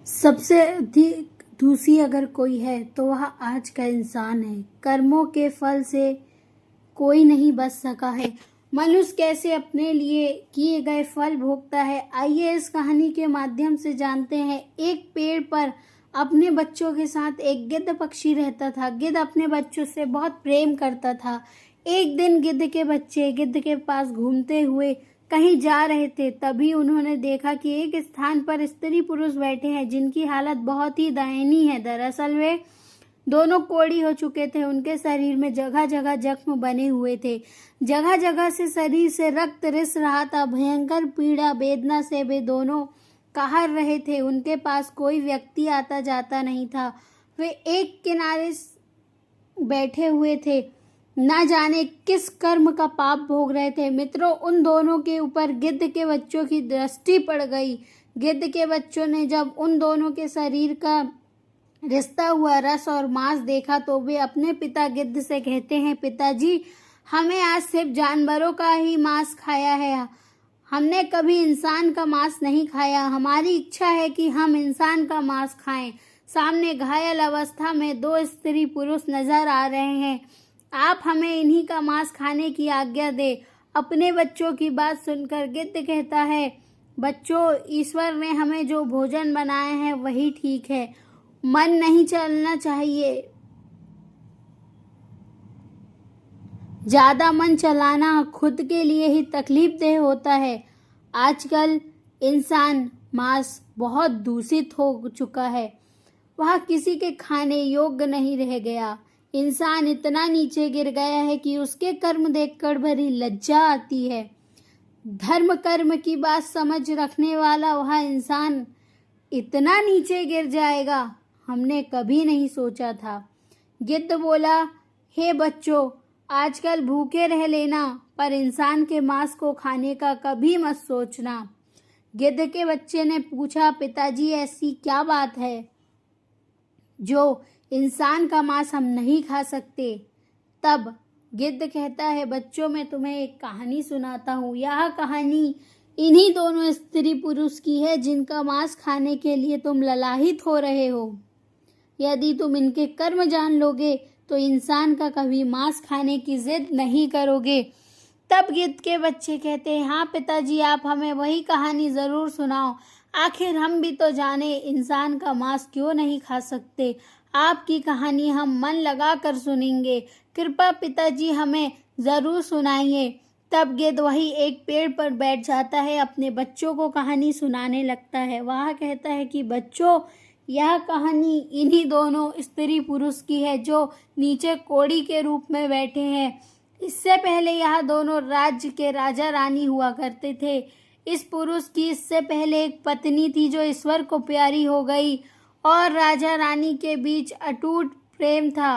सबसे अधिक दूषी अगर कोई है तो वह आज का इंसान है। कर्मों के फल से कोई नहीं बच सका है। मनुष्य कैसे अपने लिए किए गए फल भोगता है, आइए इस कहानी के माध्यम से जानते हैं। एक पेड़ पर अपने बच्चों के साथ एक गिद्ध पक्षी रहता था। गिद्ध अपने बच्चों से बहुत प्रेम करता था। एक दिन गिद्ध के बच्चे गिद्ध के पास घूमते हुए कहीं जा रहे थे। तभी उन्होंने देखा कि एक स्थान पर स्त्री पुरुष बैठे हैं जिनकी हालत बहुत ही दयनीय है। दरअसल वे दोनों कोढ़ी हो चुके थे। उनके शरीर में जगह जगह जख्म बने हुए थे। जगह जगह से शरीर से रक्त रिस रहा था। भयंकर पीड़ा वेदना से वे दोनों कहर रहे थे। उनके पास कोई व्यक्ति आता जाता नहीं था। वे एक किनारे बैठे हुए थे, ना जाने किस कर्म का पाप भोग रहे थे। मित्रों, उन दोनों के ऊपर गिद्ध के बच्चों की दृष्टि पड़ गई। गिद्ध के बच्चों ने जब उन दोनों के शरीर का रिश्ता हुआ रस और मांस देखा तो वे अपने पिता गिद्ध से कहते हैं, पिताजी, हमें आज सिर्फ जानवरों का ही मांस खाया है, हमने कभी इंसान का मांस नहीं खाया। हमारी इच्छा है कि हम इंसान का मांस खाएं। सामने घायल अवस्था में दो स्त्री पुरुष नजर आ रहे हैं। आप हमें इन्हीं का मांस खाने की आज्ञा दे। अपने बच्चों की बात सुनकर गिद्ध कहता है, बच्चों, ईश्वर ने हमें जो भोजन बनाया है वही ठीक है। मन नहीं चलना चाहिए। ज्यादा मन चलाना खुद के लिए ही तकलीफदेह होता है। आजकल इंसान मांस बहुत दूषित हो चुका है। वह किसी के खाने योग्य नहीं रह गया। इंसान इतना नीचे गिर गया है कि उसके कर्म देखकर बड़ी लज्जा आती है। धर्म कर्म की बात समझ रखने वाला वह इंसान इतना नीचे गिर जाएगा, हमने कभी नहीं सोचा था। गिद्ध बोला, हे बच्चों, आजकल भूखे रह लेना, पर इंसान के मांस को खाने का कभी मत सोचना। गिद्ध के बच्चे ने पूछा, पिताजी, ऐसी क्या बात है जो इंसान का मांस हम नहीं खा सकते? तब गिद्ध कहता है, बच्चों, मैं तुम्हें एक कहानी सुनाता हूँ। यह कहानी इन्हीं दोनों स्त्री पुरुष की है जिनका मांस खाने के लिए तुम ललाहित हो रहे हो। यदि तुम इनके कर्म जान लोगे तो इंसान का कभी मांस खाने की जिद नहीं करोगे। तब गिद्ध के बच्चे कहते हैं, हाँ पिताजी, आप हमें वही कहानी जरूर सुनाओ। आखिर हम भी तो जाने इंसान का मांस क्यों नहीं खा सकते। आपकी कहानी हम मन लगा कर सुनेंगे। कृपा पिताजी, हमें जरूर सुनाइए। तब गिद्ध वही एक पेड़ पर बैठ जाता है, अपने बच्चों को कहानी सुनाने लगता है। वह कहता है कि बच्चों, यह कहानी इन्हीं दोनों स्त्री पुरुष की है जो नीचे कोढ़ी के रूप में बैठे हैं। इससे पहले यह दोनों राज्य के राजा रानी हुआ करते थे। इस पुरुष की इससे पहले एक पत्नी थी जो ईश्वर को प्यारी हो गई और राजा रानी के बीच अटूट प्रेम था।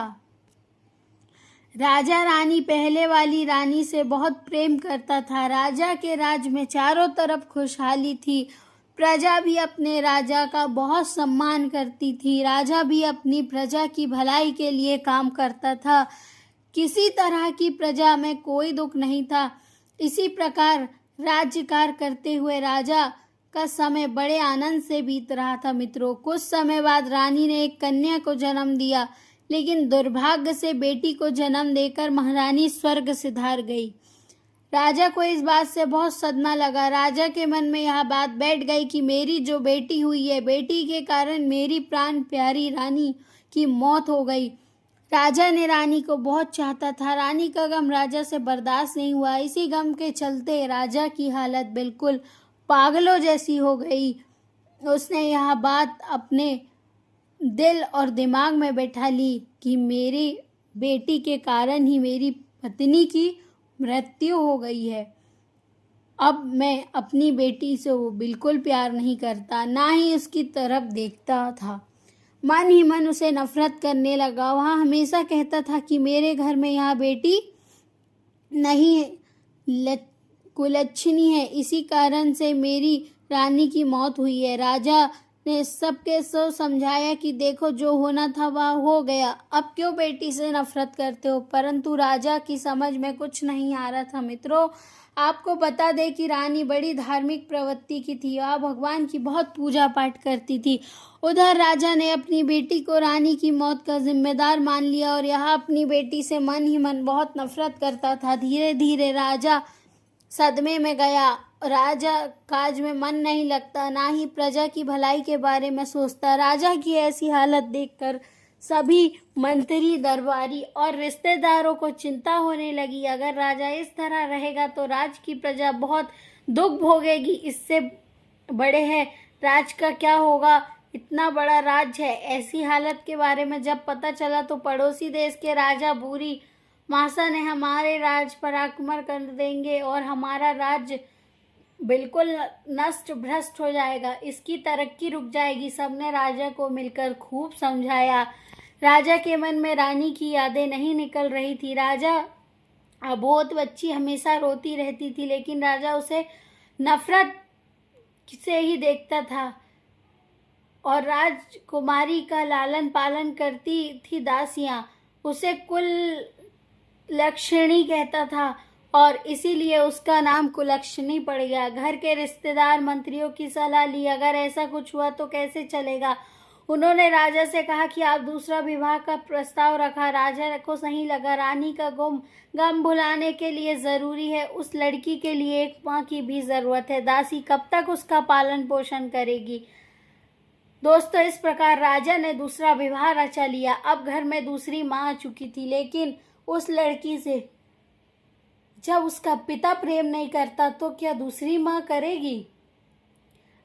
राजा रानी पहले वाली रानी से बहुत प्रेम करता था। राजा के राज में चारों तरफ खुशहाली थी। प्रजा भी अपने राजा का बहुत सम्मान करती थी। राजा भी अपनी प्रजा की भलाई के लिए काम करता था। किसी तरह की प्रजा में कोई दुख नहीं था। इसी प्रकार राज्यकार करते हुए राजा का समय बड़े आनंद से बीत रहा था। मित्रों, कुछ समय बाद रानी ने एक कन्या को जन्म दिया, लेकिन दुर्भाग्य से बेटी को जन्म देकर महारानी स्वर्ग सिधार गई। राजा को इस बात से बहुत सदमा लगा। राजा के मन में यह बात बैठ गई कि मेरी जो बेटी हुई है, बेटी के कारण मेरी प्राण प्यारी रानी की मौत हो गई। राजा ने रानी को बहुत चाहता था। रानी का गम राजा से बर्दाश्त नहीं हुआ। इसी गम के चलते राजा की हालत बिल्कुल पागलों जैसी हो गई। उसने यह बात अपने दिल और दिमाग में बैठा ली कि मेरी बेटी के कारण ही मेरी पत्नी की मृत्यु हो गई है। अब मैं अपनी बेटी से वो बिल्कुल प्यार नहीं करता, ना ही उसकी तरफ देखता था। मन ही मन उसे नफरत करने लगा। वह हमेशा कहता था कि मेरे घर में यह बेटी नहीं है, कुलच्छनी है, इसी कारण से मेरी रानी की मौत हुई है। राजा ने सबके सब समझाया कि देखो, जो होना था वह हो गया, अब क्यों बेटी से नफरत करते हो। परंतु राजा की समझ में कुछ नहीं आ रहा था। मित्रों, आपको बता दें कि रानी बड़ी धार्मिक प्रवृत्ति की थी। वह भगवान की बहुत पूजा पाठ करती थी। उधर राजा ने अपनी बेटी को रानी की मौत का जिम्मेदार मान लिया और यह अपनी बेटी से मन ही मन बहुत नफरत करता था। धीरे धीरे राजा सदमे में गया। राजा काज में मन नहीं लगता, ना ही प्रजा की भलाई के बारे में सोचता। राजा की ऐसी हालत देखकर सभी मंत्री, दरबारी और रिश्तेदारों को चिंता होने लगी। अगर राजा इस तरह रहेगा तो राज की प्रजा बहुत दुख भोगेगी। इससे बड़े है राज का क्या होगा, इतना बड़ा राज्य है। ऐसी हालत के बारे में जब पता चला तो पड़ोसी देश के राजा बुरी मासा ने हमारे राज पर आक्रमण कर देंगे और हमारा राज्य बिल्कुल नष्ट भ्रष्ट हो जाएगा, इसकी तरक्की रुक जाएगी। सबने राजा को मिलकर खूब समझाया। राजा के मन में रानी की यादें नहीं निकल रही थी। राजा अबोध बच्ची हमेशा रोती रहती थी, लेकिन राजा उसे नफरत से ही देखता था और राजकुमारी का लालन पालन करती थी दासियां। उसे कुलक्षणी कहता था और इसीलिए उसका नाम कुलक्षणी पड़ गया। घर के रिश्तेदार, मंत्रियों की सलाह ली। अगर ऐसा कुछ हुआ तो कैसे चलेगा। उन्होंने राजा से कहा कि आप दूसरा विवाह का प्रस्ताव रखा। राजा को सही लगा। रानी का गम भुलाने के लिए जरूरी है, उस लड़की के लिए एक माँ की भी जरूरत है। दासी कब तक उसका पालन पोषण करेगी। दोस्तों, इस प्रकार राजा ने दूसरा विवाह रचा लिया। अब घर में दूसरी माँ आ चुकी थी, लेकिन उस लड़की से जब उसका पिता प्रेम नहीं करता तो क्या दूसरी माँ करेगी।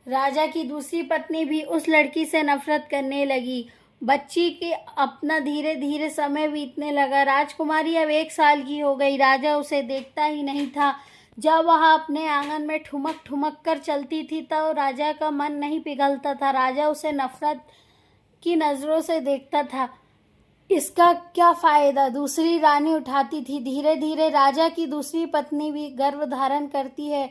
राजा की दूसरी पत्नी भी उस लड़की से नफरत करने लगी। बच्ची के अपना धीरे धीरे समय बीतने लगा। राजकुमारी अब 1 साल की हो गई। राजा उसे देखता ही नहीं था। जब वह अपने आंगन में ठुमक ठुमक कर चलती थी तो राजा का मन नहीं पिघलता था। राजा उसे नफरत की नजरों से देखता था। इसका क्या फायदा, दूसरी रानी उठाती थी। धीरे धीरे राजा की दूसरी पत्नी भी गर्भ धारण करती है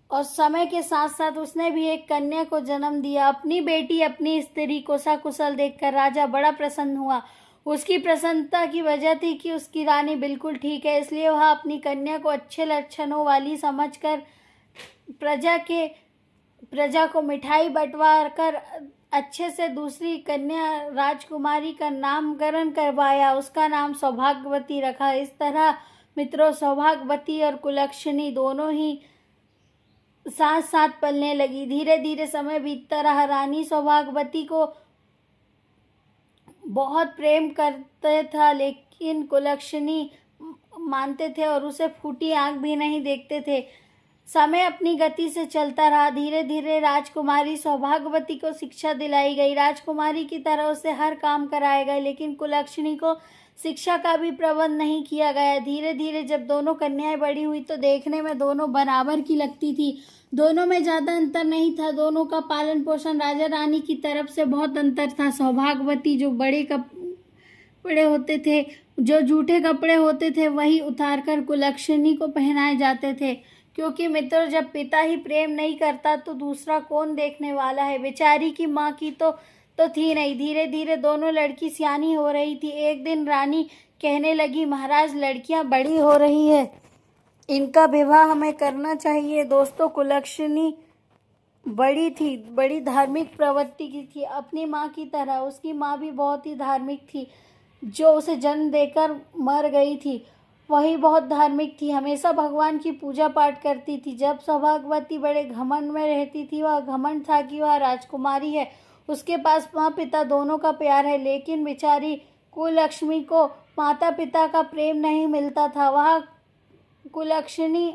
और समय के साथ साथ उसने भी एक कन्या को जन्म दिया। अपनी बेटी, अपनी स्त्री को सकुशल देखकर राजा बड़ा प्रसन्न हुआ। उसकी प्रसन्नता की वजह थी कि उसकी रानी बिल्कुल ठीक है, इसलिए वह अपनी कन्या को अच्छे लक्षणों वाली समझकर प्रजा को मिठाई बंटवा कर अच्छे से दूसरी कन्या राजकुमारी का नामकरण करवाया। उसका नाम सौभाग्यवती रखा। इस तरह मित्रों, सौभाग्यवती और कुलक्षणी दोनों ही साथ साथ पलने लगी। धीरे धीरे समय बीतता रहा। रानी सौभाग्यवती को बहुत प्रेम करते था, लेकिन कुलक्षणी मानते थे और उसे फूटी आंख भी नहीं देखते थे। समय अपनी गति से चलता रहा। धीरे धीरे राजकुमारी सौभाग्यवती को शिक्षा दिलाई गई। राजकुमारी की तरह उसे हर काम कराए गए, लेकिन कुलक्षणी को शिक्षा का भी प्रबंध नहीं किया गया। धीरे धीरे जब दोनों कन्याएं बड़ी हुई तो देखने में दोनों बराबर की लगती थी। दोनों में ज्यादा अंतर नहीं था। दोनों का पालन पोषण राजा रानी की तरफ से बहुत अंतर था। सौभाग्यवती जो बड़े कपड़े होते थे, जो जूठे कपड़े होते थे, वही उतारकर कुलक्षणी को पहनाए जाते थे, क्योंकि मित्र, जब पिता ही प्रेम नहीं करता तो दूसरा कौन देखने वाला है। बेचारी की माँ की तो थी नहीं। धीरे धीरे दोनों लड़की सियानी हो रही थी। एक दिन रानी कहने लगी, महाराज, लड़कियां बड़ी हो रही है, इनका विवाह हमें करना चाहिए। दोस्तों, कुलक्षणी बड़ी थी, बड़ी धार्मिक प्रवृत्ति की थी, अपनी माँ की तरह। उसकी माँ भी बहुत ही धार्मिक थी, जो उसे जन्म देकर मर गई थी। वही बहुत धार्मिक थी, हमेशा भगवान की पूजा पाठ करती थी। जब सौभाग्यवती बड़े घमंड में रहती थी, वह घमंड था कि वह राजकुमारी है, उसके पास माँ पिता दोनों का प्यार है, लेकिन बेचारी कुललक्ष्मी को माता पिता का प्रेम नहीं मिलता था। वह कुलक्षणी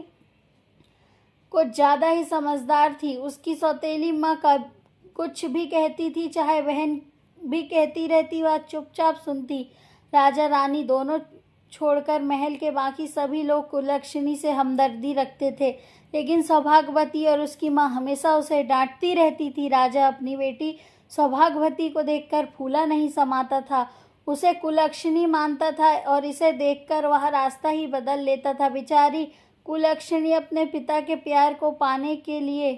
कुछ ज़्यादा ही समझदार थी। उसकी सौतेली माँ का कुछ भी कहती थी, चाहे बहन भी कहती रहती, वह चुपचाप सुनती। राजा रानी दोनों छोड़कर महल के बाकी सभी लोग कुलक्षणी से हमदर्दी रखते थे, लेकिन सौभाग्यवती और उसकी माँ हमेशा उसे डांटती रहती थी। राजा अपनी बेटी सौभाग्यवती को देखकर फूला नहीं समाता था। उसे कुलक्षणी मानता था और इसे देखकर वह रास्ता ही बदल लेता था। बेचारी कुलक्षणी अपने पिता के प्यार को पाने के लिए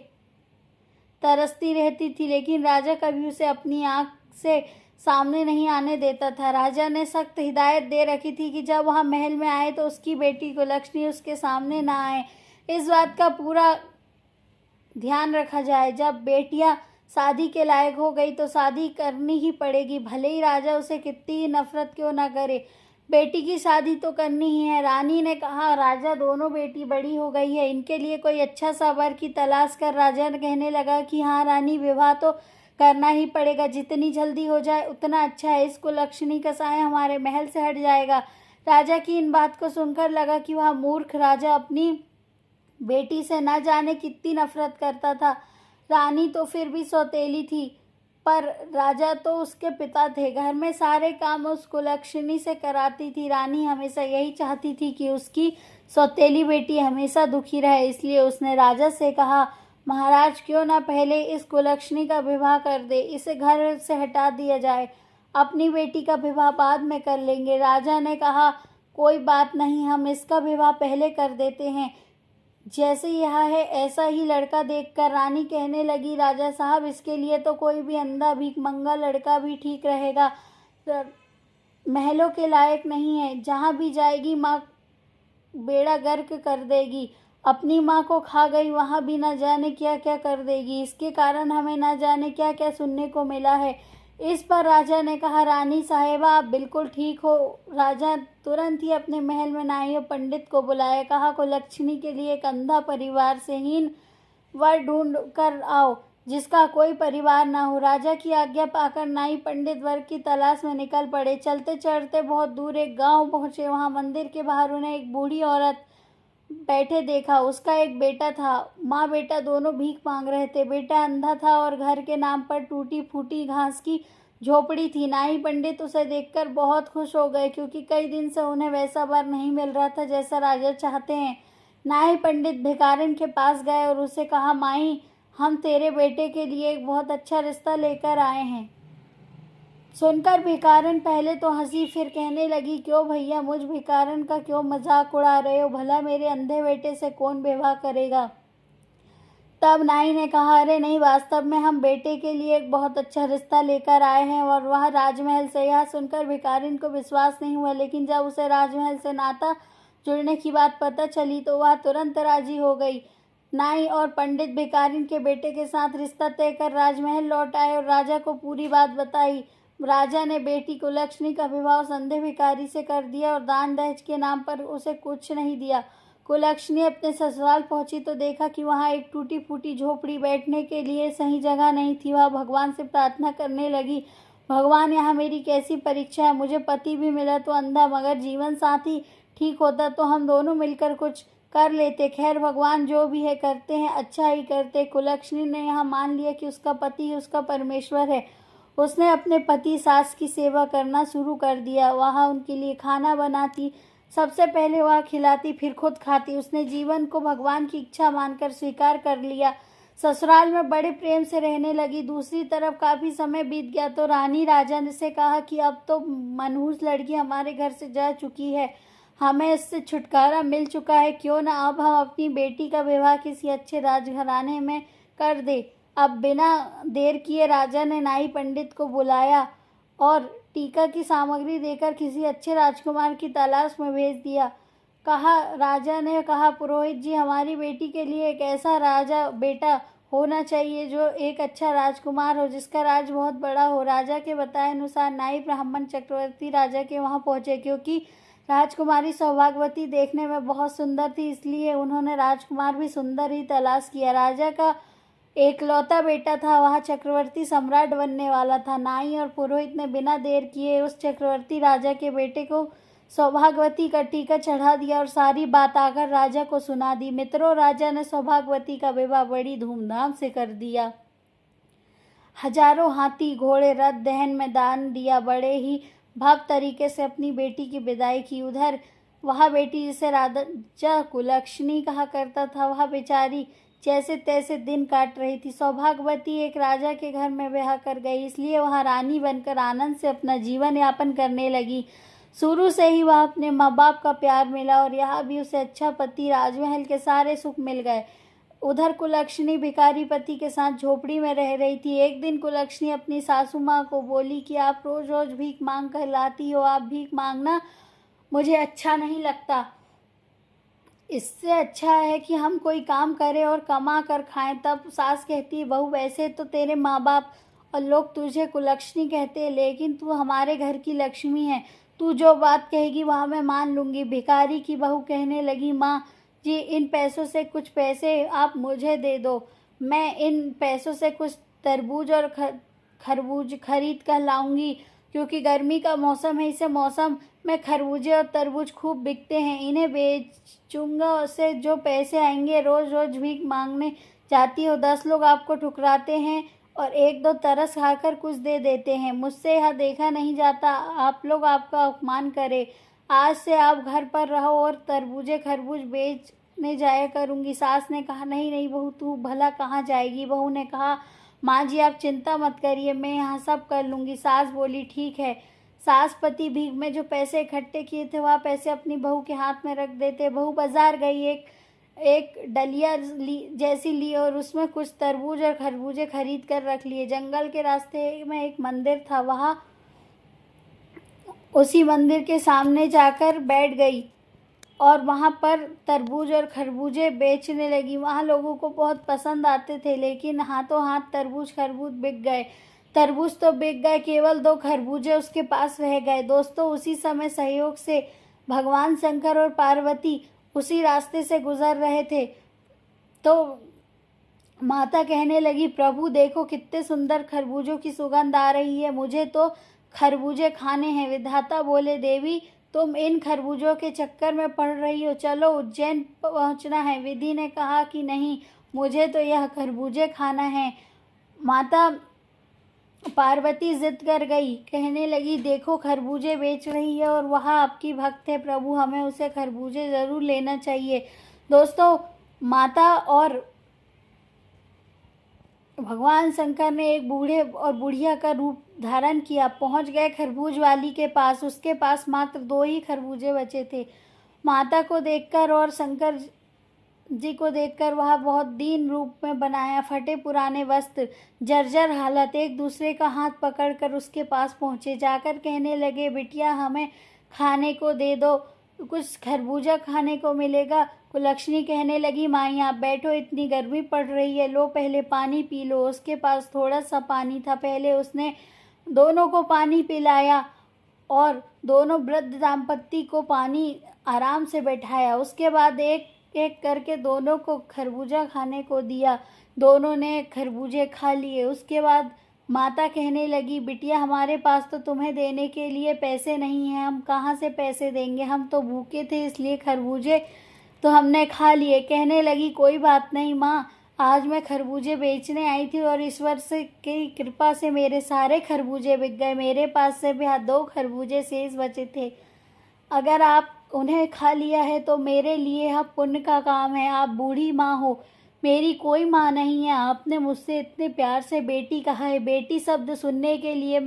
तरसती रहती थी, लेकिन राजा कभी उसे अपनी आंख से सामने नहीं आने देता था। राजा ने सख्त हिदायत दे रखी थी कि जब वह महल में आए तो उसकी बेटी कुलक्षणी उसके सामने ना आए। इस बात का पूरा ध्यान रखा जाए। जब बेटियां शादी के लायक हो गई तो शादी करनी ही पड़ेगी, भले ही राजा उसे कितनी ही नफरत क्यों ना करे, बेटी की शादी तो करनी ही है। रानी ने कहा, राजा दोनों बेटी बड़ी हो गई है, इनके लिए कोई अच्छा सा वर की तलाश कर। राजा ने कहने लगा कि हाँ रानी, विवाह तो करना ही पड़ेगा, जितनी जल्दी हो जाए उतना अच्छा है। इस कुलक्षणी का साया हमारे महल से हट जाएगा। राजा की इन बात को सुनकर लगा कि वह मूर्ख राजा अपनी बेटी से न जाने कितनी नफरत करता था। रानी तो फिर भी सौतेली थी, पर राजा तो उसके पिता थे। घर में सारे काम उस कुलक्षणी से कराती थी। रानी हमेशा यही चाहती थी कि उसकी सौतेली बेटी हमेशा दुखी रहे, इसलिए उसने राजा से कहा, महाराज क्यों ना पहले इस कुलक्षणी का विवाह कर दे, इसे घर से हटा दिया जाए, अपनी बेटी का विवाह बाद में कर लेंगे। राजा ने कहा, कोई बात नहीं, हम इसका विवाह पहले कर देते हैं, जैसे यह है ऐसा ही लड़का देखकर। रानी कहने लगी, राजा साहब इसके लिए तो कोई भी अंधा भीखमंगा लड़का भी ठीक रहेगा, महलों के लायक नहीं है, जहाँ भी जाएगी माँ बेड़ा गर्क कर देगी, अपनी माँ को खा गई, वहाँ भी न जाने क्या क्या कर देगी, इसके कारण हमें न जाने क्या क्या सुनने को मिला है। इस पर राजा ने कहा, रानी साहिबा आप बिल्कुल ठीक हो। राजा तुरंत ही अपने महल में नाई और पंडित को बुलाया, कहा कुलक्षणी के लिए एक अंधा परिवार से हीन वर ढूंढ कर आओ, जिसका कोई परिवार ना हो। राजा की आज्ञा पाकर नाई पंडित वर की तलाश में निकल पड़े। चलते चलते बहुत दूर एक गांव पहुंचे। वहां मंदिर के बाहर उन्हें एक बूढ़ी औरत बैठे देखा। उसका एक बेटा था, माँ बेटा दोनों भीख मांग रहे थे। बेटा अंधा था और घर के नाम पर टूटी फूटी घास की झोपड़ी थी। नाई पंडित उसे देखकर बहुत खुश हो गए, क्योंकि कई दिन से उन्हें वैसा वर नहीं मिल रहा था जैसा राजा चाहते हैं। नाई पंडित भिखारिन के पास गए और उसे कहा, माई हम तेरे बेटे के लिए एक बहुत अच्छा रिश्ता लेकर आए हैं। सुनकर भिखारन पहले तो हंसी, फिर कहने लगी, क्यों भैया, मुझ भिखारन का क्यों मजाक उड़ा रहे हो, भला मेरे अंधे बेटे से कौन विवाह करेगा। तब नाई ने कहा, अरे नहीं, वास्तव में हम बेटे के लिए एक बहुत अच्छा रिश्ता लेकर आए हैं और वह राजमहल से। यह सुनकर भिखारिन को विश्वास नहीं हुआ, लेकिन जब उसे राजमहल से नाता जुड़ने की बात पता चली तो वह तुरंत राजी हो गई। नाई और पंडित भिखारिन के बेटे के साथ रिश्ता तय कर राजमहल लौट आए और राजा को पूरी बात बताई। राजा ने बेटी कुलक्षणी का विवाह उस अंधे भिखारी से कर दिया और दान दहेज के नाम पर उसे कुछ नहीं दिया। कुलक्षणी अपने ससुराल पहुंची तो देखा कि वहां एक टूटी फूटी झोपड़ी, बैठने के लिए सही जगह नहीं थी। वह भगवान से प्रार्थना करने लगी, भगवान यहाँ मेरी कैसी परीक्षा है, मुझे पति भी मिला तो अंधा, मगर जीवन साथी ठीक होता तो हम दोनों मिलकर कुछ कर लेते। खैर भगवान जो भी है करते हैं, अच्छा ही करते। कुलक्षणी ने यहाँ मान लिया कि उसका पति उसका परमेश्वर है। उसने अपने पति सास की सेवा करना शुरू कर दिया। वह उनके लिए खाना बनाती, सबसे पहले वह खिलाती फिर खुद खाती। उसने जीवन को भगवान की इच्छा मानकर स्वीकार कर लिया। ससुराल में बड़े प्रेम से रहने लगी। दूसरी तरफ काफी समय बीत गया तो रानी राजा ने से कहा कि अब तो मनहूस लड़की हमारे घर से जा चुकी है, हमें इससे छुटकारा मिल चुका है, क्यों ना अब हम अपनी बेटी का विवाह किसी अच्छे राजघराने में कर दे। अब बिना देर किए राजा ने नाई पंडित को बुलाया और टीका की सामग्री देकर किसी अच्छे राजकुमार की तलाश में भेज दिया। राजा ने कहा, पुरोहित जी, हमारी बेटी के लिए एक ऐसा राजा बेटा होना चाहिए जो एक अच्छा राजकुमार हो, जिसका राज बहुत बड़ा हो। राजा के बताए अनुसार नाई ब्राह्मण चक्रवर्ती राजा के वहां पहुंचे। क्योंकि राजकुमारी सौभाग्यवती देखने में बहुत सुंदर थी, इसलिए उन्होंने राजकुमार भी सुंदर ही तलाश किया। राजा का एकलौता बेटा था, वह चक्रवर्ती सम्राट बनने वाला था। नाई और पुरोहित ने बिना देर किए उस चक्रवर्ती राजा के बेटे को सौभाग्यवती का टीका चढ़ा दिया और सारी बात आकर राजा को सुना दी। मित्रों, राजा ने सौभाग्यवती का विवाह बड़ी धूमधाम से कर दिया। हजारों हाथी घोड़े रथ दहन में दान दिया, बड़े ही भव्य तरीके से अपनी बेटी की विदाई की। उधर वह बेटी जिसे राजा कुलक्षणी कहा करता था, वह बेचारी जैसे तैसे दिन काट रही थी। सौभाग्यवती एक राजा के घर में ब्याह कर गई, इसलिए वह रानी बनकर आनंद से अपना जीवन यापन करने लगी। शुरू से ही वह अपने माँ बाप का प्यार मिला और यहाँ भी उसे अच्छा पति, राजमहल के सारे सुख मिल गए। उधर कुलक्षणी भिखारी पति के साथ झोपड़ी में रह रही थी। एक दिन कुलक्षणी अपनी सासू माँ को बोली कि आप रोज रोज भीख मांग कर लाती हो, आप भीख मांगना मुझे अच्छा नहीं लगता। इससे अच्छा है कि हम कोई काम करें और कमा कर खाएं। तब सास कहती है, बहू वैसे तो तेरे माँ बाप और लोग तुझे कुलक्षणी कहते हैं, लेकिन तू हमारे घर की लक्ष्मी है। तू जो बात कहेगी वह मैं मान लूँगी। भिखारी की बहू कहने लगी, माँ जी इन पैसों से कुछ पैसे आप मुझे दे दो, मैं इन पैसों से कुछ तरबूज और खरबूज खरीद कर लाऊंगी, क्योंकि गर्मी का मौसम है। इसे मौसम में खरबूजे और तरबूज खूब बिकते हैं, इन्हें बेचूंगा। उससे जो पैसे आएंगे रोज रोज भीख मांगने जाती हो, 10 लोग आपको ठुकराते हैं और 1-2 तरस खाकर कुछ दे देते हैं। मुझसे यह देखा नहीं जाता आप लोग आपका अपमान करें। आज से आप घर पर रहो और तरबूजे खरबूज बेचने जाया करूंगी। सास ने कहा, नहीं नहीं बहू, तू भला कहाँ जाएगी। बहू ने कहा, माँ जी आप चिंता मत करिए, मैं यहाँ सब कर लूँगी। सास बोली, ठीक है। सास पति भीख में जो पैसे इकट्ठे किए थे वह पैसे अपनी बहू के हाथ में रख देते। बहू बाजार गई, एक डलिया जैसी ली और उसमें कुछ तरबूज और खरबूजे खरीद कर रख लिए। जंगल के रास्ते में एक मंदिर था, वहाँ उसी मंदिर के सामने जाकर बैठ गई और वहाँ पर तरबूज और खरबूजे बेचने लगी। वहाँ लोगों को बहुत पसंद आते थे, लेकिन हाथों हाथ तरबूज खरबूज बिक गए। तरबूज तो बिक गए, केवल 2 खरबूजे उसके पास रह गए। दोस्तों, उसी समय सहयोग से भगवान शंकर और पार्वती उसी रास्ते से गुजर रहे थे, तो माता कहने लगी, प्रभु देखो कितने सुंदर खरबूजों की सुगंध आ रही है, मुझे तो खरबूजे खाने हैं। विधाता बोले, देवी तुम इन खरबूजों के चक्कर में पड़ रही हो, चलो उज्जैन पहुंचना है। विधि ने कहा कि नहीं, मुझे तो यह खरबूजे खाना है। माता पार्वती जिद कर गई, कहने लगी, देखो खरबूजे बेच रही है और वह आपकी भक्त है, प्रभु हमें उसे खरबूजे जरूर लेना चाहिए। दोस्तों, माता और भगवान शंकर ने एक बूढ़े और बुढ़िया का रूप धारण किया, पहुंच गए खरबूज वाली के पास। उसके पास मात्र 2 ही खरबूजे बचे थे। माता को देखकर और शंकर जी को देखकर वह बहुत दीन रूप में बनाया, फटे पुराने वस्त्र, जर्जर हालत, एक दूसरे का हाथ पकड़कर उसके पास पहुंचे। जाकर कहने लगे, बिटिया हमें खाने को दे दो, कुछ खरबूजा खाने को मिलेगा। कुलक्षणी कहने लगी, माई आप बैठो, इतनी गर्मी पड़ रही है, लो पहले पानी पी लो। उसके पास थोड़ा सा पानी था, पहले उसने दोनों को पानी पिलाया और दोनों वृद्ध दाम्पत्ति को पानी आराम से बैठाया। उसके बाद एक एक करके दोनों को खरबूजा खाने को दिया। दोनों ने खरबूजे खा लिए। उसके बाद माता कहने लगी, बिटिया हमारे पास तो तुम्हें देने के लिए पैसे नहीं हैं, हम कहाँ से पैसे देंगे, हम तो भूखे थे इसलिए खरबूजे तो हमने खा लिए। कहने लगी, कोई बात नहीं माँ, आज मैं खरबूजे बेचने आई थी और ईश्वर से की कृपा से मेरे सारे खरबूजे बिक गए, मेरे पास से भी 2 खरबूजे शेष बचे थे, अगर आप उन्हें खा लिया है तो मेरे लिए यह पुण्य का काम है। आप बूढ़ी माँ हो, मेरी कोई माँ नहीं है, आपने मुझसे इतने प्यार से बेटी कहा है। बेटी शब्द सुनने के लिए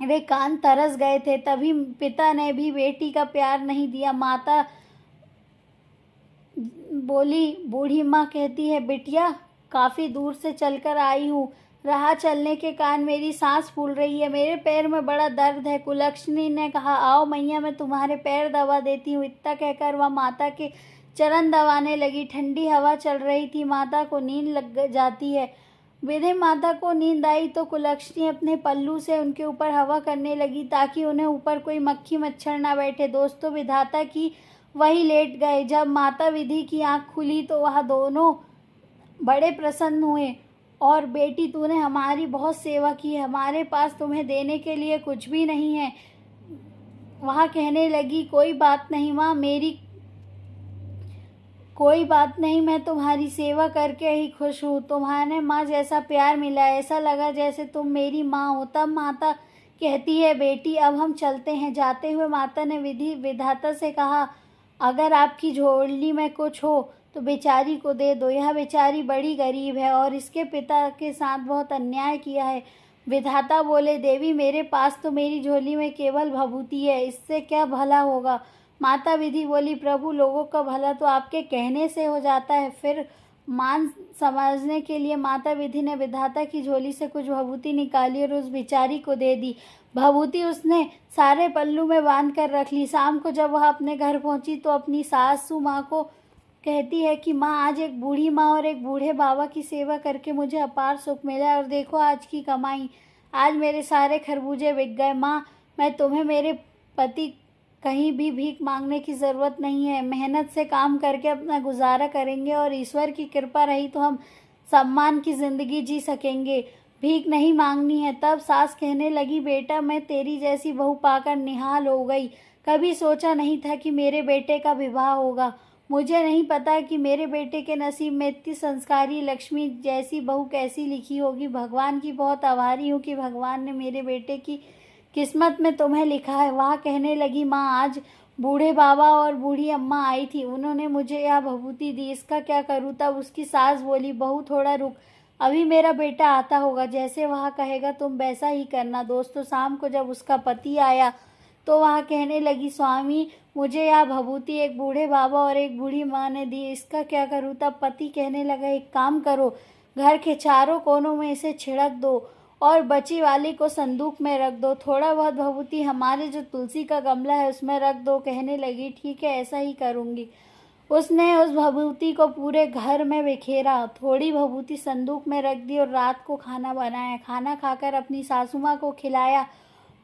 वे कान तरस गए थे। तभी पिता ने भी बेटी का प्यार नहीं दिया। माता बोली, बूढ़ी माँ कहती है, बिटिया काफ़ी दूर से चलकर आई हूँ, राह चलने के कारण मेरी सांस फूल रही है, मेरे पैर में बड़ा दर्द है। कुलक्षणी ने कहा, आओ मैया मैं तुम्हारे पैर दबा देती हूँ। इतना कहकर वह माता के चरण दबाने लगी। ठंडी हवा चल रही थी, माता को नींद लग जाती है। मेरे माता को नींद आई तो कुलक्षणी अपने पल्लू से उनके ऊपर हवा करने लगी ताकि उन्हें ऊपर कोई मक्खी मच्छर ना बैठे। दोस्तों, विधाता की वही लेट गए। जब माता विधि की आंख खुली तो वह दोनों बड़े प्रसन्न हुए और बेटी तूने हमारी बहुत सेवा की है, हमारे पास तुम्हें देने के लिए कुछ भी नहीं है। वह कहने लगी, कोई बात नहीं माँ, कोई बात नहीं, मैं तुम्हारी सेवा करके ही खुश हूँ। तुम्हारे माँ जैसा प्यार मिला, ऐसा लगा जैसे तुम मेरी माँ हो। तब माता कहती है, बेटी अब हम चलते हैं। जाते हुए माता ने विधाता से कहा, अगर आपकी झोली में कुछ हो तो बेचारी को दे दो, यह बेचारी बड़ी गरीब है और इसके पिता के साथ बहुत अन्याय किया है। विधाता बोले, देवी मेरे पास तो मेरी झोली में केवल भभूति है, इससे क्या भला होगा। माता विधि बोली, प्रभु लोगों का भला तो आपके कहने से हो जाता है, फिर मान समझने के लिए माता विधि ने विधाता की झोली से कुछ भभूति निकाली और उस बिचारी को दे दी। भभूति उसने सारे पल्लू में बांध कर रख ली। शाम को जब वह अपने घर पहुंची तो अपनी सासू माँ को कहती है कि माँ, आज एक बूढ़ी माँ और एक बूढ़े बाबा की सेवा करके मुझे अपार सुख मिला, और देखो आज की कमाई, आज मेरे सारे खरबूजे बिक गए। माँ, मैं तुम्हें मेरे पति कहीं भी भीख मांगने की ज़रूरत नहीं है, मेहनत से काम करके अपना गुजारा करेंगे और ईश्वर की कृपा रही तो हम सम्मान की ज़िंदगी जी सकेंगे, भीख नहीं मांगनी है। तब सास कहने लगी, बेटा, मैं तेरी जैसी बहू पाकर निहाल हो गई, कभी सोचा नहीं था कि मेरे बेटे का विवाह होगा। मुझे नहीं पता कि मेरे बेटे के नसीब में इतनी संस्कारी लक्ष्मी जैसी बहू कैसी लिखी होगी। भगवान की बहुत आभारी हूँ कि भगवान ने मेरे बेटे की किस्मत में तुम्हें लिखा है। वह कहने लगी, माँ, आज बूढ़े बाबा और बूढ़ी अम्मा आई थी, उन्होंने मुझे यह भभूति दी, इसका क्या करूँ। तब उसकी सास बोली, बहू थोड़ा रुक, अभी मेरा बेटा आता होगा, जैसे वह कहेगा तुम वैसा ही करना। दोस्तों, शाम को जब उसका पति आया तो वह कहने लगी, स्वामी, मुझे यह भभूति एक बूढ़े बाबा और एक बूढ़ी माँ ने दी, इसका क्या करूँ। तब पति कहने लगा, एक काम करो, घर के चारों कोनों में इसे छिड़क दो और बची वाली को संदूक में रख दो, थोड़ा बहुत भभूति हमारे जो तुलसी का गमला है उसमें रख दो। कहने लगी, ठीक है, ऐसा ही करूँगी। उसने उस भभूति को पूरे घर में बिखेरा, थोड़ी भभूति संदूक में रख दी और रात को खाना बनाया। खाना खाकर अपनी सासू माँ को खिलाया,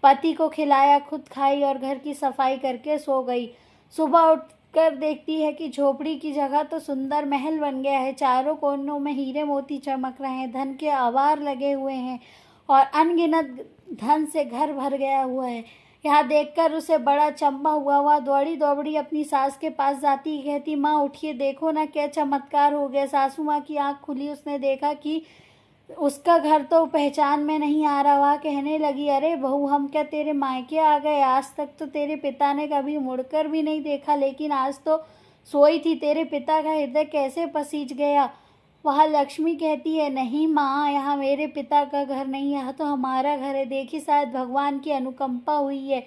पति को खिलाया, खुद खाई और घर की सफाई करके सो गई। सुबह उठकर देखती है कि झोपड़ी की जगह तो सुंदर महल बन गया है, चारों कोनों में हीरे मोती चमक रहे हैं, धन के आवार लगे हुए हैं और अनगिनत धन से घर भर गया हुआ है। यहाँ देखकर उसे बड़ा चंबा हुआ। वह दौड़ी दौड़ी अपनी सास के पास जाती, कहती, माँ उठिए, देखो ना क्या चमत्कार हो गया। सासू माँ की आंख खुली, उसने देखा कि उसका घर तो पहचान में नहीं आ रहा। वह कहने लगी, अरे बहू, हम क्या तेरे मायके आ गए, आज तक तो तेरे पिता ने कभी मुड़कर भी नहीं देखा, लेकिन आज तो सोई थी, तेरे पिता का हृदय कैसे पसीज गया। वह लक्ष्मी कहती है, नहीं माँ, यहाँ मेरे पिता का घर नहीं, यहाँ तो हमारा घर है। देखी, शायद भगवान की अनुकंपा हुई है,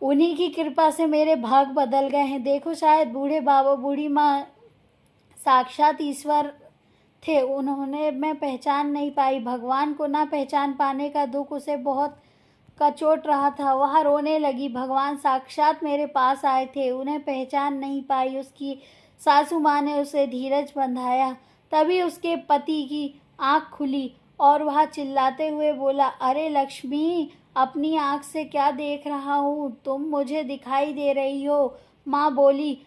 उन्हीं की कृपा से मेरे भाग बदल गए हैं। देखो, शायद बूढ़े बाबा बूढ़ी माँ साक्षात ईश्वर थे, उन्होंने मैं पहचान नहीं पाई। भगवान को ना पहचान पाने का दुख उसे बहुत कचोट रहा था। वह रोने लगी, भगवान साक्षात मेरे पास आए थे, उन्हें पहचान नहीं पाई। उसकी सासू माँ ने उसे धीरज बंधाया। तभी उसके पति की आंख खुली और वह चिल्लाते हुए बोला, अरे लक्ष्मी, अपनी आंख से क्या देख रहा हूँ, तुम मुझे दिखाई दे रही हो। माँ बोली,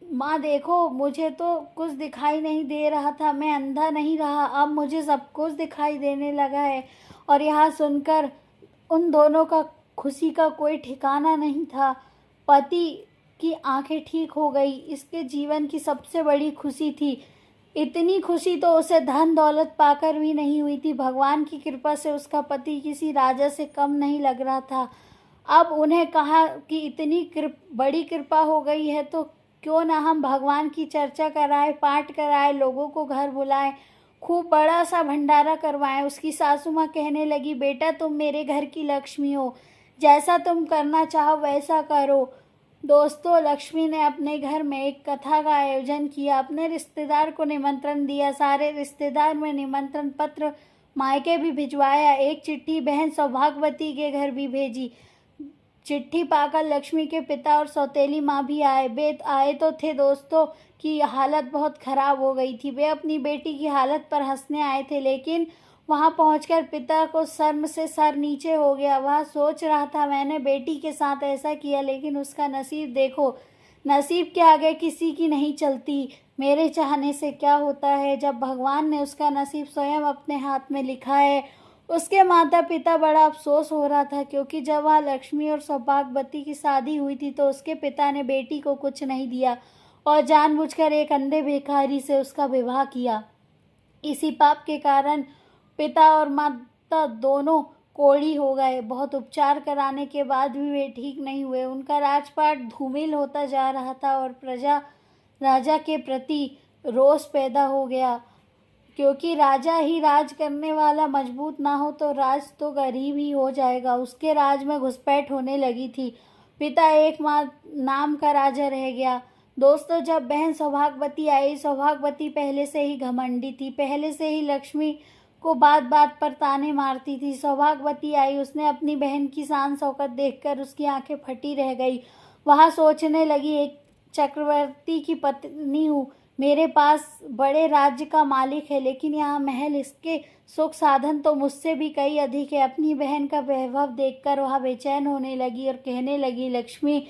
माँ देखो, मुझे तो कुछ दिखाई नहीं दे रहा था, मैं अंधा नहीं रहा, अब मुझे सब कुछ दिखाई देने लगा है। और यह सुनकर उन दोनों का खुशी का कोई ठिकाना नहीं था। पति की आंखें ठीक हो गई, इसके जीवन की सबसे बड़ी खुशी थी। इतनी खुशी तो उसे धन दौलत पाकर भी नहीं हुई थी। भगवान की कृपा से उसका पति किसी राजा से कम नहीं लग रहा था। अब उन्हें कहा कि इतनी बड़ी कृपा हो गई है तो क्यों ना हम भगवान की चर्चा कराएं, पाठ कराएं, लोगों को घर बुलाएं, खूब बड़ा सा भंडारा करवाएं। उसकी सासू माँ कहने लगी, बेटा, तुम मेरे घर की लक्ष्मी हो, जैसा तुम करना चाहो वैसा करो। दोस्तों, लक्ष्मी ने अपने घर में एक कथा का आयोजन किया, अपने रिश्तेदार को निमंत्रण दिया, सारे रिश्तेदार में निमंत्रण पत्र मायके भी भिजवाया, एक चिट्ठी बहन सौभाग्यवती के घर भी भेजी। चिट्ठी पाकर लक्ष्मी के पिता और सौतेली माँ भी आए तो थे दोस्तों की हालत बहुत खराब हो गई थी। वे अपनी बेटी की हालत पर हंसने आए थे, लेकिन वहां पहुंचकर पिता को शर्म से सर नीचे हो गया। वह सोच रहा था, मैंने बेटी के साथ ऐसा किया, लेकिन उसका नसीब देखो, नसीब के आगे किसी की नहीं चलती। मेरे चाहने से क्या होता है, जब भगवान ने उसका नसीब स्वयं अपने हाथ में लिखा है। उसके माता पिता बड़ा अफसोस हो रहा था, क्योंकि जब वह लक्ष्मी और सौभाग्यवती की शादी हुई थी तो उसके पिता ने बेटी को कुछ नहीं दिया और जानबूझकर एक अंधे भिखारी से उसका विवाह किया। इसी पाप के कारण पिता और माता दोनों कोढ़ी हो गए। बहुत उपचार कराने के बाद भी वे ठीक नहीं हुए। उनका राजपाट धूमिल होता जा रहा था और प्रजा राजा के प्रति रोष पैदा हो गया, क्योंकि राजा ही राज करने वाला मजबूत ना हो तो राज तो गरीब ही हो जाएगा। उसके राज में घुसपैठ होने लगी थी। पिता एक नाम का राजा रह गया, दोस्तों, जब बहन सौभाग्यवती आई, सौभाग्यवती पहले से ही घमंडी थी, पहले से ही लक्ष्मी को बात बात पर ताने मारती थी। सौभाग्यवती आई, उसने अपनी बहन की शान शौकत देखकर उसकी आंखें फटी रह गई। वह सोचने लगी, एक चक्रवर्ती की पत्नी हूँ, मेरे पास बड़े राज्य का मालिक है, लेकिन यहाँ महल, इसके सुख साधन तो मुझसे भी कई अधिक है। अपनी बहन का वैभव देखकर वह बेचैन होने लगी और कहने लगी, लक्ष्मी,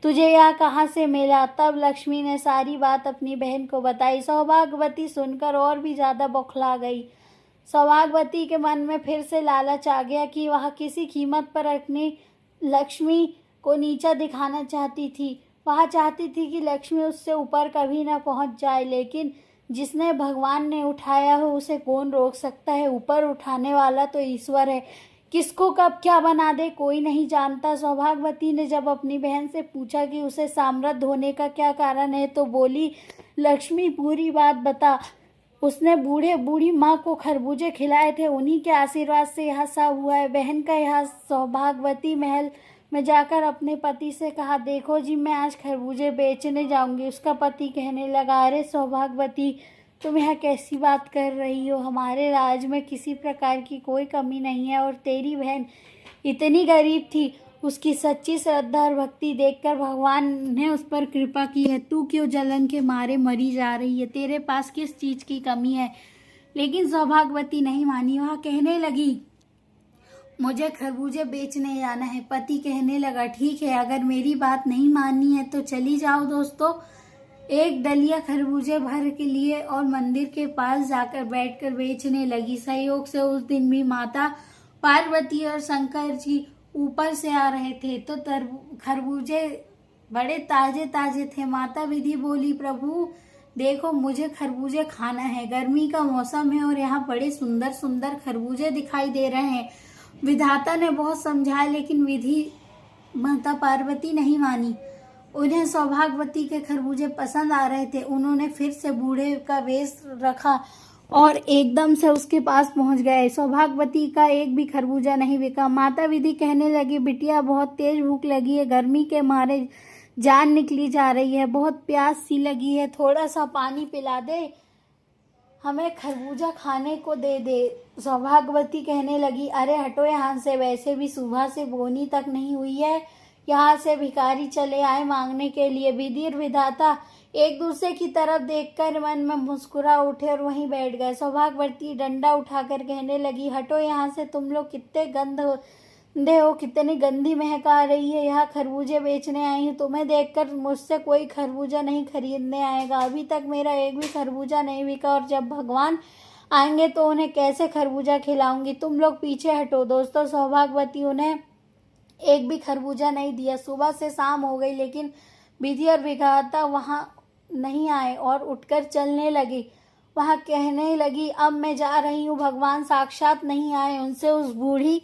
तुझे यहाँ कहाँ से मिला? तब लक्ष्मी ने सारी बात अपनी बहन को बताई। सौभाग्यवती सुनकर और भी ज्यादा बौखला गई। सौभाग्यवती के मन में फिर से लालच आ गया कि वह किसी कीमत पर अपनी लक्ष्मी को नीचा दिखाना चाहती थी। वह चाहती थी कि लक्ष्मी उससे ऊपर कभी न पहुंच जाए, लेकिन जिसने भगवान ने उठाया हो उसे कौन रोक सकता है? ऊपर उठाने वाला तो ईश्वर है। किसको कब क्या बना दे कोई नहीं जानता। सौभाग्यवती ने जब अपनी बहन से पूछा कि उसे समृद्ध होने का क्या कारण है, तो बोली, लक्ष्मी, पूरी बात बता। उसने बूढ़ी माँ को खरबूजे खिलाए थे, उन्हीं के आशीर्वाद से यह सब हुआ है। बहन का यह सौभाग्यवती महल में जाकर अपने पति से कहा, देखो जी, मैं आज खरबूजे बेचने जाऊंगी। उसका पति कहने लगा, अरे सौभाग्यवती, तुम यह कैसी बात कर रही हो? हमारे राज में किसी प्रकार की कोई कमी नहीं है, और तेरी बहन इतनी गरीब थी, उसकी सच्ची श्रद्धा और भक्ति देखकर भगवान ने उस पर कृपा की है। तू क्यों जलन के मारे मरी जा रही है? तेरे पास किस चीज की कमी है? लेकिन सौभाग्यवती नहीं मानी। वह कहने लगी, मुझे खरबूजे बेचने जाना है। पति कहने लगा, ठीक है, अगर मेरी बात नहीं माननी है तो चली जाओ। दोस्तों, एक डलिया खरबूजे भर के लिए और मंदिर के पास जाकर बैठकर बेचने लगी। संयोग से उस दिन भी माता पार्वती और शंकर जी ऊपर से आ रहे थे, तो खरबूजे बड़े ताजे ताजे थे। माता विधि बोली, प्रभु देखो, मुझे खरबूजे खाना है। गर्मी का मौसम है और यहाँ बड़े सुंदर सुंदर खरबूजे दिखाई दे रहे हैं। विधाता ने बहुत समझाया, लेकिन विधि माता पार्वती नहीं मानी। उन्हें सौभाग्यवती के खरबूजे पसंद आ रहे थे। उन्होंने फिर से बूढ़े का वेश रखा और एकदम से उसके पास पहुंच गए। सौभाग्यवती का एक भी खरबूजा नहीं बिका। माता विधि कहने लगी, बिटिया, बहुत तेज भूख लगी है, गर्मी के मारे जान निकली जा रही है, बहुत प्यास सी लगी है, थोड़ा सा पानी पिला दे, हमें खरबूजा खाने को दे दे। सौभाग्यवती कहने लगी, अरे हटो यहाँ से, वैसे भी सुबह से बोनी तक नहीं हुई है, यहाँ से भिखारी चले आए मांगने के लिए। विधि और विधाता एक दूसरे की तरफ देखकर मन में मुस्कुरा उठे और वहीं बैठ गए। सौभाग्यवती डंडा उठाकर कहने लगी, हटो यहाँ से, तुम लोग कितने गंदे हो, कितनी गंदी महक आ रही है। यहाँ खरबूजे बेचने आई हूँ, तुम्हें देखकर मुझसे कोई खरबूजा नहीं खरीदने आएगा। अभी तक मेरा एक भी खरबूजा नहीं बिका, और जब भगवान आएंगे तो उन्हें कैसे खरबूजा खिलाऊंगी। तुम लोग पीछे हटो। दोस्तों, सौभाग्यवती उन्हें एक भी खरबूजा नहीं दिया। सुबह से शाम हो गई, लेकिन विधि और विधाता वहां नहीं आए और उठकर चलने लगी। वहां कहने लगी, अब मैं जा रही हूँ, भगवान साक्षात नहीं आए। उनसे उस बूढ़ी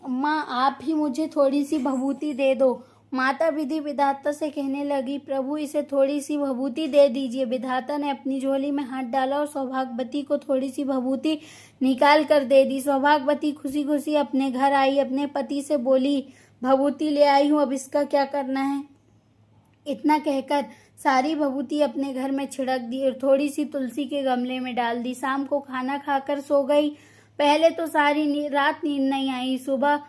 माँ, आप ही मुझे थोड़ी सी भभूति दे दो। माता विधि विधाता से कहने लगी, प्रभु, इसे थोड़ी सी भभूति दे दीजिए। विधाता ने अपनी झोली में हाथ डाला और सौभाग्यवती को थोड़ी सी भभूति निकाल कर दे दी। सौभाग्यवती खुशी खुशी अपने घर आई, अपने पति से बोली, भभूति ले आई हूँ, अब इसका क्या करना है? इतना कहकर सारी भभूति अपने घर में छिड़क दी और थोड़ी सी तुलसी के गमले में डाल दी। शाम को खाना खाकर सो गई। पहले तो सारी रात नींद नहीं आई। सुबह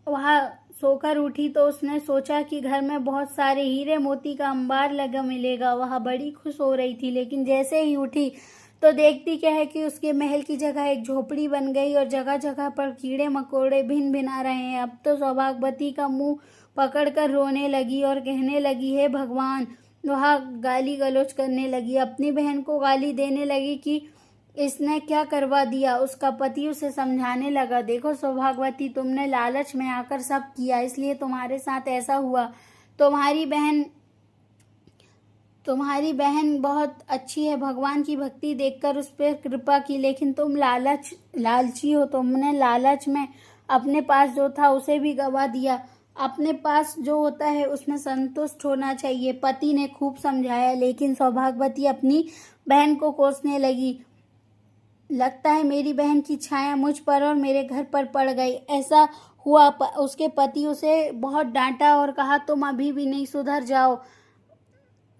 वह सोकर उठी तो उसने सोचा कि घर में बहुत सारे हीरे मोती का अंबार लगा मिलेगा। वह बड़ी खुश हो रही थी, लेकिन जैसे ही उठी तो देखती क्या है कि उसके महल की जगह एक झोपड़ी बन गई और जगह जगह पर कीड़े मकोड़े भिन भिना रहे हैं। अब तो सौभाग्यवती का मुंह पकड़कर रोने लगी और कहने लगी, हे भगवान। वह गाली गलौज करने लगी, अपनी बहन को गाली देने लगी कि इसने क्या करवा दिया। उसका पति उसे समझाने लगा, देखो सौभाग्यवती, तुमने लालच में आकर सब किया, इसलिए तुम्हारे साथ ऐसा हुआ। तुम्हारी बहन बहुत अच्छी है, भगवान की भक्ति देखकर उस पर कृपा की, लेकिन तुम लालची हो। तुमने लालच में अपने पास जो था उसे भी गवा दिया। अपने पास जो होता है उसमें संतुष्ट होना चाहिए। पति ने खूब समझाया, लेकिन सौभाग्यवती अपनी बहन को कोसने लगी। लगता है मेरी बहन की छाया मुझ पर और मेरे घर पर पड़ गई। ऐसा हुआ। उसके पति उसे बहुत डांटा और कहा, तुम अभी भी नहीं सुधर जाओ।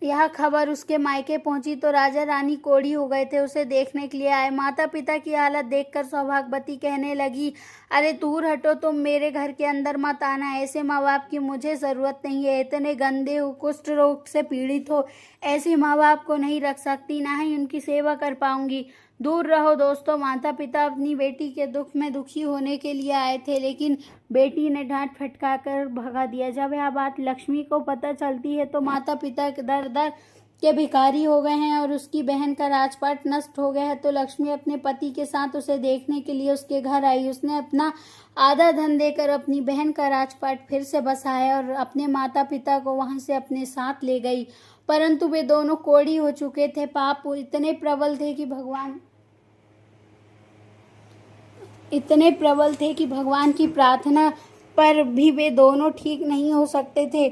यह खबर उसके मायके पहुंची तो राजा रानी कोढ़ी हो गए थे, उसे देखने के लिए आए। माता पिता की हालत देखकर सौभाग्यवती कहने लगी, अरे दूर हटो, तुम मेरे घर के अंदर मत आना। ऐसे माँ बाप की मुझे ज़रूरत नहीं है। इतने गंदे हो, कुष्ठ रोग से पीड़ित हो, ऐसे माँ बाप को नहीं रख सकती, ना ही उनकी सेवा कर पाऊंगी। दूर रहो। दोस्तों, माता पिता अपनी बेटी के दुख में दुखी होने के लिए आए थे, लेकिन बेटी ने डांट फटका कर भगा दिया। जब यह बात लक्ष्मी को पता चलती है तो माता पिता दर दर के भिखारी हो गए हैं और उसकी बहन का राजपाट नष्ट हो गया है। तो लक्ष्मी अपने पति के साथ उसे देखने के लिए उसके घर आई। उसने अपना आधा धन देकर अपनी बहन का राजपाट फिर से बसाया और अपने माता पिता को वहां से अपने साथ ले गई। परंतु वे दोनों कोढ़ी हो चुके थे। पाप इतने प्रबल थे कि भगवान की प्रार्थना पर भी वे दोनों ठीक नहीं हो सकते थे।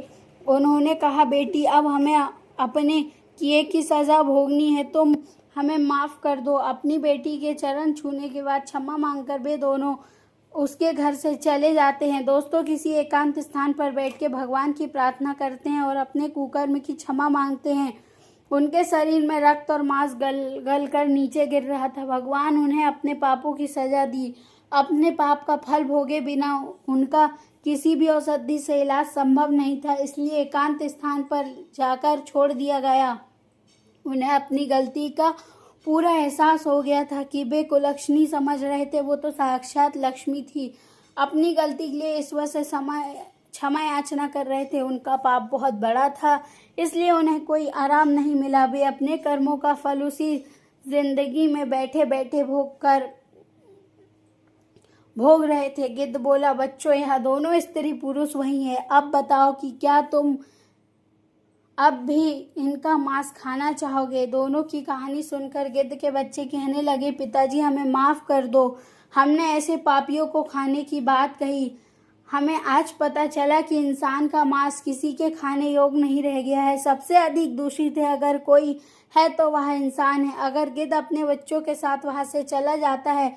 उन्होंने कहा, बेटी, अब हमें अपने किए की सजा भोगनी है, तुम हमें माफ कर दो। अपनी बेटी के चरण छूने के बाद क्षमा मांगकर वे दोनों उसके घर से चले जाते हैं। दोस्तों, किसी एकांत स्थान पर बैठ के भगवान की प्रार्थना करते हैं और अपने कुकर्म की क्षमा मांगते हैं। उनके शरीर में रक्त और मांस गल कर नीचे गिर रहा था। भगवान उन्हें अपने पापों की सजा दी। अपने पाप का फल भोगे बिना उनका किसी भी औषधि से इलाज संभव नहीं था, इसलिए एकांत स्थान पर जाकर छोड़ दिया गया। उन्हें अपनी गलती का पूरा एहसास हो गया था कि वे कुलक्षणी समझ रहे थे, वो तो साक्षात लक्ष्मी थी। अपनी गलती के लिए ईश्वर से क्षमा याचना कर रहे थे। उनका पाप बहुत बड़ा था, इसलिए उन्हें कोई आराम नहीं मिला। वे अपने कर्मों का फल उसी जिंदगी में बैठे बैठे भोग रहे थे। गिद्ध बोला, बच्चों, यह दोनों स्त्री पुरुष वही है। अब बताओ कि क्या तुम अब भी इनका मांस खाना चाहोगे? दोनों की कहानी सुनकर गिद्ध के बच्चे कहने लगे, पिताजी, हमें माफ कर दो। हमने ऐसे पापियों को खाने की बात कही। हमें आज पता चला कि इंसान का मांस किसी के खाने योग्य नहीं रह गया है। सबसे अधिक दूषित है अगर कोई है तो वह इंसान है। अगर गिद्ध अपने बच्चों के साथ वहां से चला जाता है